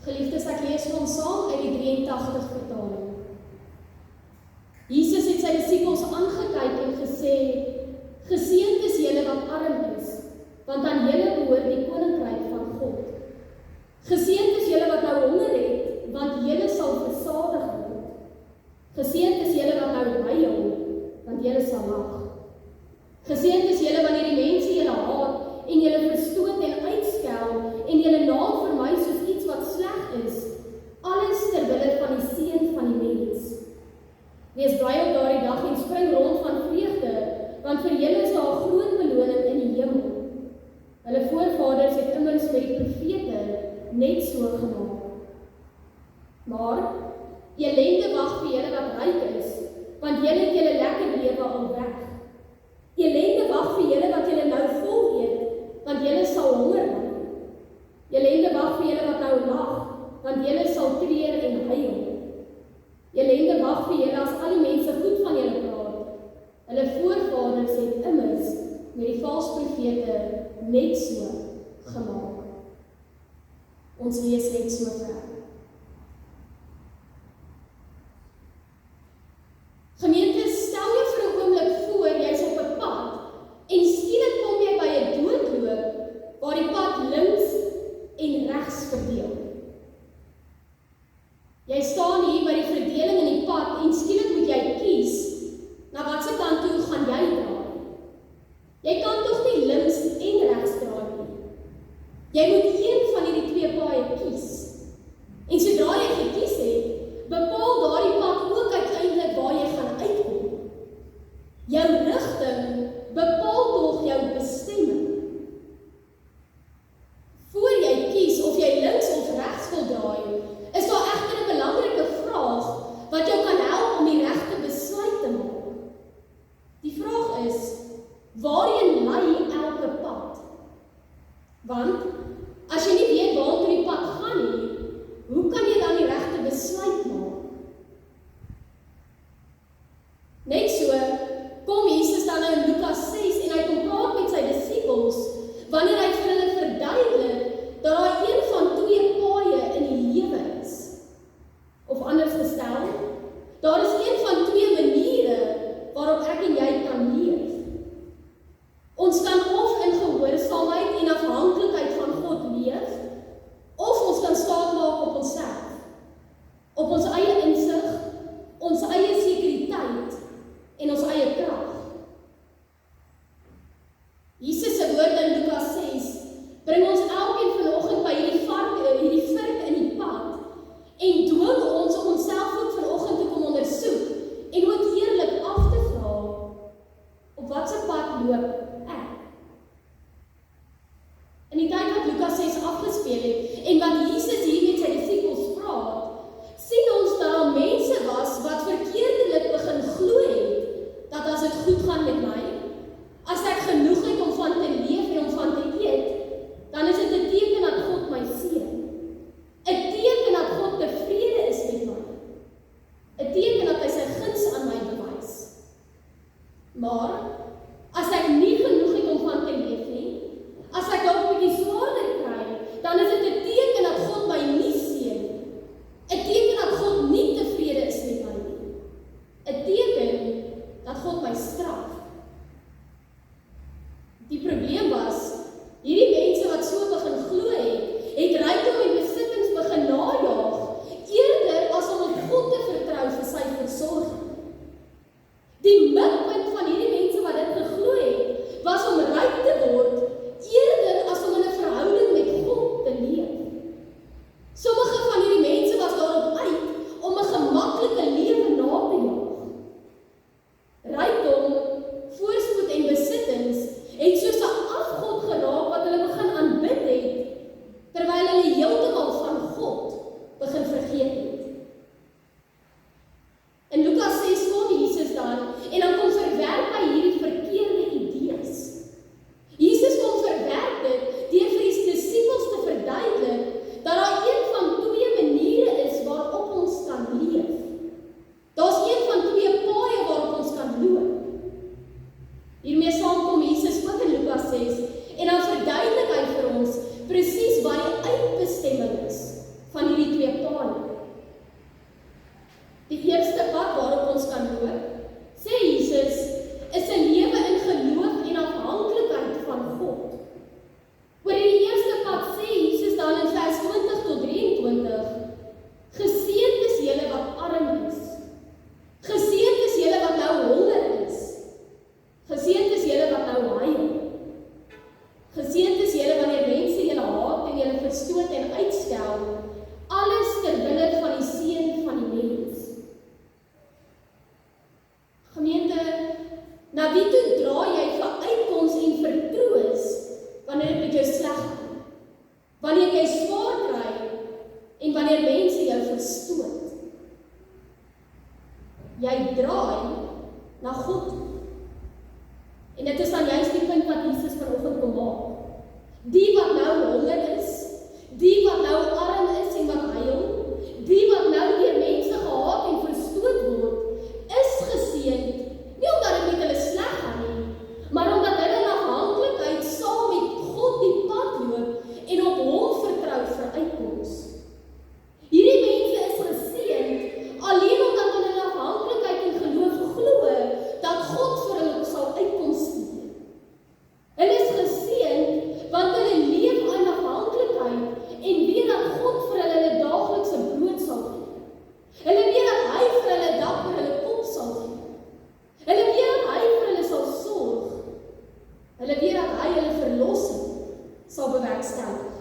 Geliefdes, ek lees vir ons saam uit die 83 vertaling. Jesus het sy disippels aangekyk en gesê, geseënd is julle wat arm is, want aan julle behoort die koninkryk van God. Geseënd is julle wat nou honger het, want julle sal versadig word. Geseënd is julle wat nou huil, want julle sal lag. Geseënd is julle wanneer die mense julle haat en julle verstoot en uitskel en julle naam vermy soos iets wat sleg is, alles ter wille van die seun van die mens. Wees bly op daardie dag en spring rond van vreugde, want vir julle is daar 'n groot beloning in die hemel. Hulle voorvaders het immers met die profete net so gemaak. Maar elende wag vir julle wat ryk is, want julle het julle lekker lewe al weg. Elende wag vir julle wat julle nou vol eet, want julle sal honger ly. Elende wag vir julle wat nou lag, want julle sal treur en huil. Elende wag vir julle as al die mense goed van julle praat. Hulle voorvaders het immers met die valse profete net so gemaak. Ons lees net so ver. Gemeente, stel jy vir 'n oomblik voor, jy's op 'n pad en skielik kom jy by 'n doodloop waar die pad links en regs verdeel. Jy staan hier by die verdeling in die pad en skielik moet jy kies na watse kant toe gaan jy draai. Jy kan tog nie links en regs draai nie. Jy moet een van hierdie twee paaie kies. En sodra jy gekies het, bepaal daardie pad ook uiteindelik waar jy gaan uitkom. Jou rigting bepaal tog jou bestemming. Voor jy kies of jy links of regs wil draai, is daar egter 'n belangrike vraag wat jou kan help om die regte besluit te maak. Die vraag is, waarheen lei elke pad? Want as jy nie weet waartoe die pad gaan nie, hoe kan jy dan die regte besluit maak? Net so kom Jesus dan nou in Lukas 6 en hy kom praat met sy disippels wanneer hy vir hulle verduidelik dat daar een van twee paaie in die lewe is. Of anders gestel, daar is een van twee maniere waarop ek en jy kan leef. Ons kan of in gehoorsaamheid en afhanklikheid van God leef, of ons kan staat maak op onsself, op ons eie insig, ons eie sekuriteit en ons eie krag. Jesus se woorde in Lukas 6 bring ons elkeen vanoggend by hierdie vurk in die pad en dwing ons om onsself ook vanoggend te kom ondersoek en ook eerlik af te vra, op watse pad loop ek? In die tyd wat Lukas 6 afgespeel het en wat Jesus hier met sy disippels praat, sien ons dat daar mense was wat verkeerdelik begin glo het dat as dit goed gaan met my, as ek genoeg het om van te leef en om van te eet, dan is dit 'n teken dat God my seën. 'n teken dat God tevrede is met my. 'n teken dat hy sy guns aan my bewys. Maar as ek nie genoeg het om van te leef nie, as ek dalk 'n bietjie swaarder kry, dan is dit 'n teken dat God my nie seën nie. 'n teken dat God nie tevrede is met my nie. 'n teken dat God my straf. Die probleem was, hierdie mense wat so begin glo het rykdom en besittings begin najaag, eerder as om op God te vertrou vir sy versorging. Die mikpunt van hierdie mense wat dit geglo het, was om ryk te word, eerder as om in 'n verhouding met God te leef. Sommige van hierdie mense was daarop uit om 'n gemaklike lewe na te jaag. Rykdom, voorspoed en besittings het soos 'n afgod geraak wat hulle begin aanbid het, terwyl hulle heeltemal van God begin vergeet het. In Lukas 6 kom Jesus dan, en dan kom verwerp hy hierdie verkeerde idees. Jesus kom verwerp dit deur vir die disippels te verduidelik dat daar een van twee maniere is waarop ons kan leef. Daar's een van twee paaie waarop ons kan loop. Hiermee saam kom Jesus ook in Lukas 6 en dan verduidelik hy vir ons presies wat die uitbestemming is van hierdie twee paaie. Die eerste pad waarop ons kan loop, sê Jesus, is 'n lewe in geloof en afhanklikheid van God. Oor die eerste pad sê Jesus dan in vers 20 tot 23, geseënd is julle wat arm is. Geseënd is julle wat nou honger is. Geseënd is julle wat nou huil. Geseënd is julle wanneer mense julle haat en julle verstoot en uitstel, alles ter wille van die seun van die mens. Gemeente, na wie toe draai jy vir uitkoms en vertroos wanneer dit met jou sleg gaan? Wanneer jy swaar kry en wanneer mense jou verstoot? Jy draai na God toe. En dit is dan juist die punt wat Jesus vanoggend kom maak. Die wat nou honger is, die wat nou arm is en wat huil, die wat nou deur mense gehaat en verstoot word, is geseënd, nie omdat dit met hulle sleg gaan nie, maar omdat hulle in afhanklikheid saam met God die pad loop en op hom vertrou vir uitkoms. Hierdie mense is geseënd alleen omdat hulle in afhanklikheid en geloof glo dat God vir hulle sal uitkoms stuur. Hulle is geseënd want hulle leef in afhanklikheid en weet dat God vir hulle daaglikse brood sal gee. Hulle weet dat hy vir hulle dak oor hulle kop sal gee. Hulle weet dat hy vir hulle sal sorg. Hulle weet dat hy hulle verlossing sal bewerkstellig.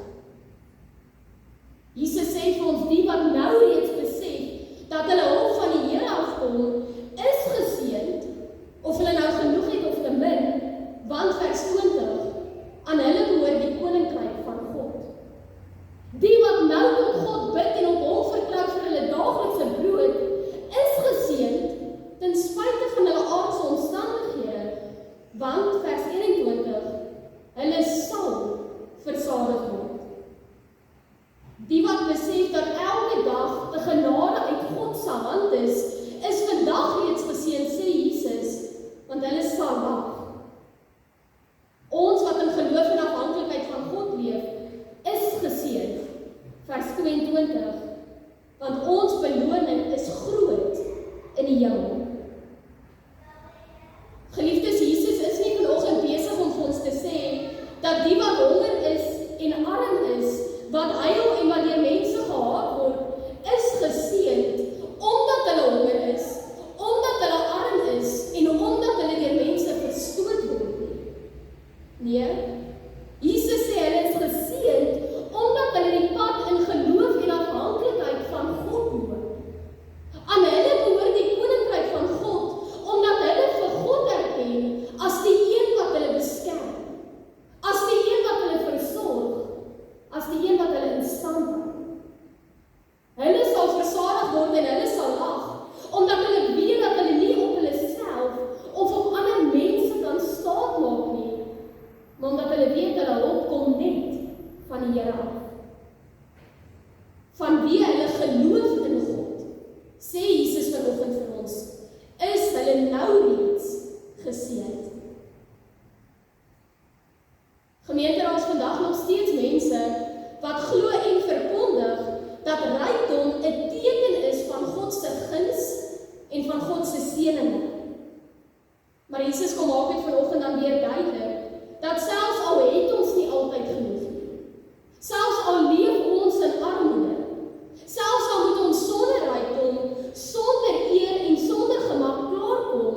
Jesus sê vir ons, die wat nou reeds besef dat hulle hulp van die Here afkom, is geseënd, of hulle nou genoeg het of te min, want vers 20, aan hulle behoort die koninkryk van God. Die wat nou tot God bid en op hom vertrou vir hulle daaglikse brood, is geseënd, ten spyte van hulle aardse omstandighede, want vers 21, hulle sal versadig word. Die wat besef dat elke dag 'n genade uit God se hand is vandag reeds geseënd, sê Jesus, want hulle sal lag. Ons wat in geloof en afhanklikheid van God leef, is geseënd, vers 22, want ons beloning is groot in die hemel. Geliefdes, Jesus is nie vanoggend besig om vir ons te sê dat die wat honger is en arm is, wat huil en wat deur mense gehaat word, is geseënd omdat hulle honger is, omdat hulle arm is en omdat hulle deur mense verstoot word. Nee, Jesus sê hulle is geseënd omdat hulle die pad in geloof en afhanklikheid van God loop. Aan hulle behoort die koninkryk van God, omdat hulle vir God erken as die een wat hulle beskerm, as die een wat hulle versorg, as die een wat hulle in stand hou. Hulle sal versadig word en hulle sal lag, omdat hulle weet dat hulle nie op hulle self of op ander mense kan staat maak nie, maar omdat hulle weet dat hulle hulp kom net van die Here af. Van wie hulle geloof in God, sê Jesus vanoggend vir ons, is hulle nou reeds geseënd. Gemeente, daar is vandag nog steeds mense wat glo en verkondig dat rykdom 'n teken is van God se guns en van God se seëninge. Maar Jesus kom maak dit vanoggend dan weer duidelik dat selfs al het ons nie altyd genoeg nie, selfs al leef ons in armoede, selfs al moet ons sonder rykdom, sonder eer en sonder gemak klaarkom,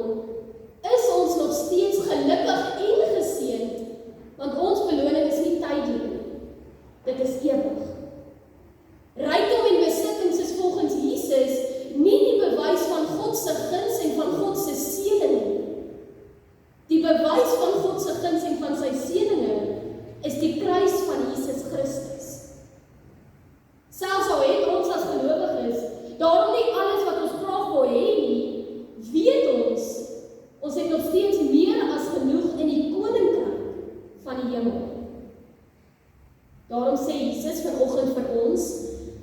is ons nog steeds gelukkig en geseënd, want ons beloning is nie tydelik nie, dit is ewig. Rykdom en besittings is volgens Jesus nie die bewys van God se guns en van God se seëninge nie. Die bewys van God se guns en van sy seëninge is die kruis van Jesus Christus. Selfs al het ons as gelowiges daarom nie alles wat ons graag wou hê nie, weet ons het nog steeds meer as genoeg in die koninkryk van die hemel. Daarom sê Jesus vanoggend vir ons,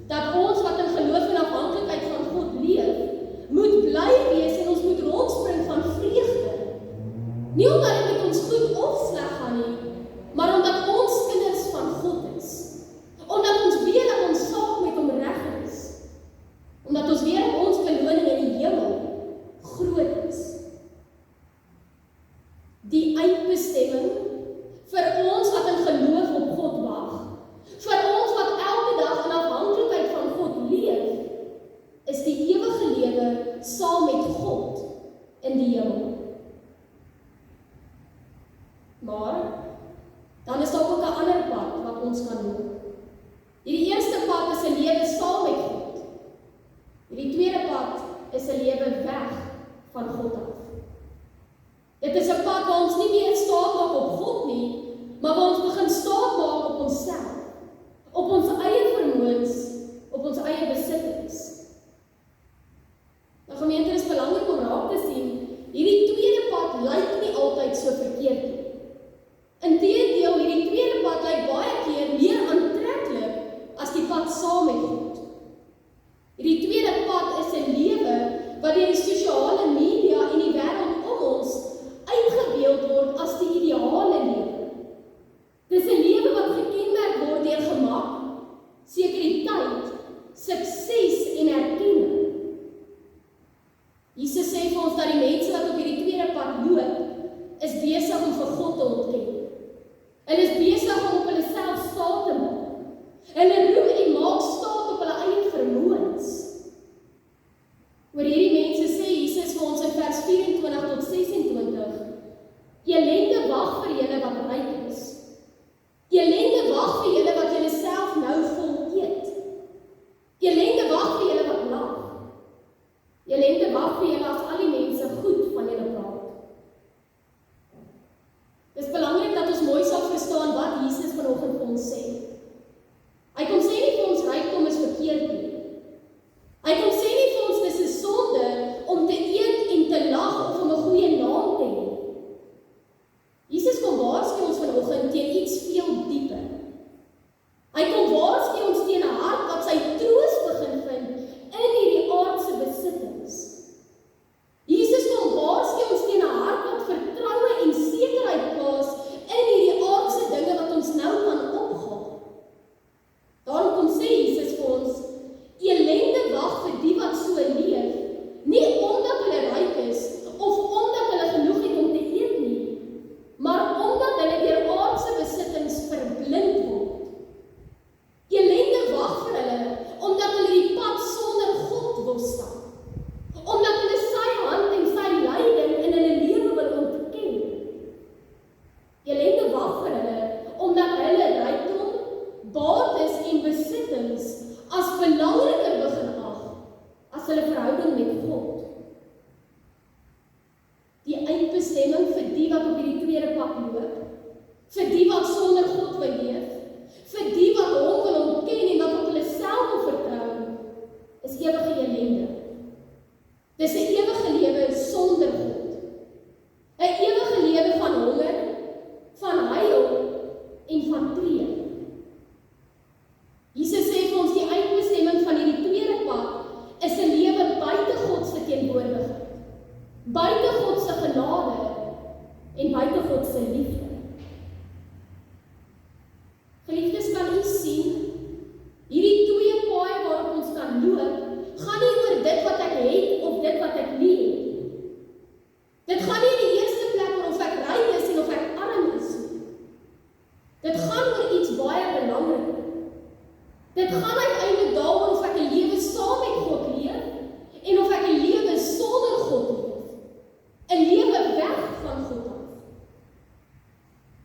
dat ons wat in geloof en afhanklikheid van God leef, moet bly wees en ons moet rondspring van vreugde. Nie omdat dit met ons goed of sleg gaan nie, maar omdat ons kinders van God is. Omdat ons weet dat ons saak met hom Hierdie eerste pad is 'n lewe saam met God. Hierdie tweede pad is 'n lewe weg van God af. Dit is 'n pad waar ons nie meer staat maak op God nie, maar waar ons begin staat maak op onsself, op ons eie vermoëns, op ons eie besittings. Nou gemeente, is belangrik om raak te sien, hierdie tweede pad lyk nie altyd so verkeerd nie. Inteendeel, hierdie tweede pad lyk baie keer meer aantreklik as die pad saam met God. Hierdie tweede pad is 'n lewe wat deur die sosiale media en die wêreld om ons uitgebeeld word as die ideale lewe. Dis 'n lewe wat gekenmerk word deur gemak, sekuriteit, sukses en erkenning. Jesus sê vir ons dat die mense wat op hierdie tweede pad loop, is besig om vir God te ontken. Hulle is besig om op hulle self staat te maak. Hulle roem en maak staat op hulle eie vermoëns. Oor hierdie mense sê Jesus vir ons in vers 24 tot 26, elende wag vir julle wat ryk is. Elende wag vir julle wat julle self nou vol eet. Elende wag vir julle wat lag. Elende wag vir julle as al die mense goed van julle praat. Dit is belangrik dat ons mooi sal verstaan wat Jesus vanoggend vir ons sê. Hy kom sê nie vir ons rykdom is verkeerd nie. Hy kom sê nie vir ons dis 'n sonde om te eet en te lag of om 'n goeie naam te hê. Jesus kom waarsku ons vanoggend teen iets veel dieper. Hy kom waarsku ons teen 'n hart wat sy troos begin vind in hierdie aardse besittings. Jesus kom waarsku ons teen 'n hart wat vertroue en sekerheid plaas in hierdie aardse dinge wat ons nou kan opgaan. Daarom kom sê Jesus vir ons, elende wag vir die wat so leef, nie omdat hulle ryk is of omdat hulle genoeg het om te eet nie, maar omdat hulle deur aardse besittings verblind word. Elende wag vir hulle omdat hulle die pad sonder God wil stap, omdat hulle sy hand en sy leiding in hulle lewe wil ontken. Elende wag vir hulle omdat hulle rykdom, bates en besittings as belangriker begin ag as hulle verhouding met God. Die eindbestemming vir die wat op hierdie tweede pad loop, vir die wat sonder God wil leef, vir die wat hom wil ontken en wat op hulle self wil vertrou, is ewige elende. Dis 'n ewige lewe sonder God. 'n Ewige lewe van honger, van huil en van treur. Jesus sê vir ons die eindbestemming van hierdie tweede pad is 'n lewe buite God se teenwoordigheid, buite God se genade en buite God se liefde. Geliefdes, kan u sien, hierdie twee paaie waarop ons kan loop, gaan nie oor dit wat ek het of dit wat ek nie het. Dit gaan nie in die eerste plek oor of ek ryk is en of ek arm is nie. Dit gaan oor iets baie belangrik. Dit gaan uiteindelik daaroor of ek 'n lewe saam met God leef en of ek 'n lewe sonder God leef. 'n Lewe weg van God af.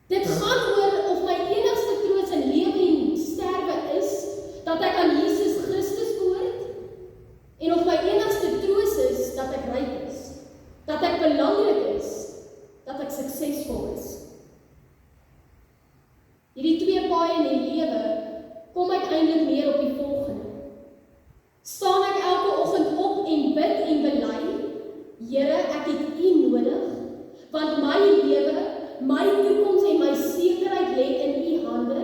Dit gaan oor of my enigste troos in lewe en sterwe is dat ek aan Jesus Christus behoort en of my enigste troos is dat ek ryk is, dat ek belangrik is, dat ek suksesvol is. Hierdie twee paaie in die lewe kom uiteindelik neer op die volgende. Staan ek elke oggend op en bid en bely, Here, ek het U nodig, want my lewe, my toekoms en my sekerheid lê in U hande?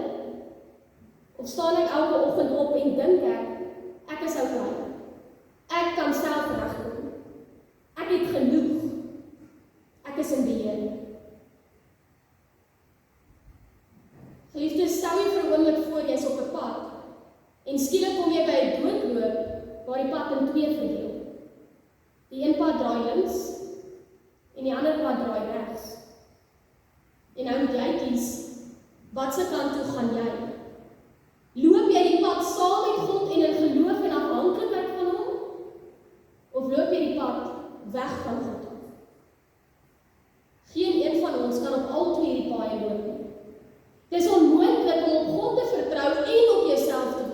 Of staan ek elke oggend op en dink ek is oukei. Ek kan self regkom. Ek het genoeg. Ek is in beheer. Geliefdes, stel jy vir 'n oomblik voor jy's op 'n pad en skielik kom jy by 'n doodloop waar die pad in twee verdeel. Die een pad draai links en die ander pad draai regs. En nou moet jy kies, watse kant toe gaan jy? Loop jy die pad saam met God en in geloof en afhanklikheid van hom? Of loop jy die pad weg van God af? Geen een van ons kan op al twee die paaie loop nie. Dis onmoontlik om op God te vertrou en op jouself te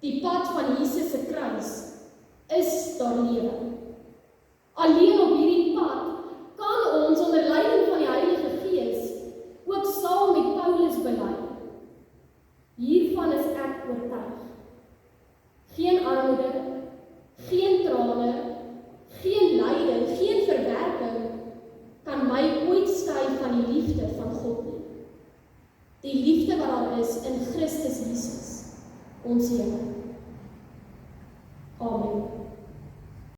die pad van Jesus se kruis, is daar lewe. Alleen op hierdie pad kan ons onder leiding van die Heilige Gees ook saam met Paulus bely. Hiervan is ek oortuig. Geen armoede, geen trane, geen lyding, geen verwerping kan my ooit skei van die liefde van God nie. Die liefde wat daar is in Christus Jesus, ons Here. Amen.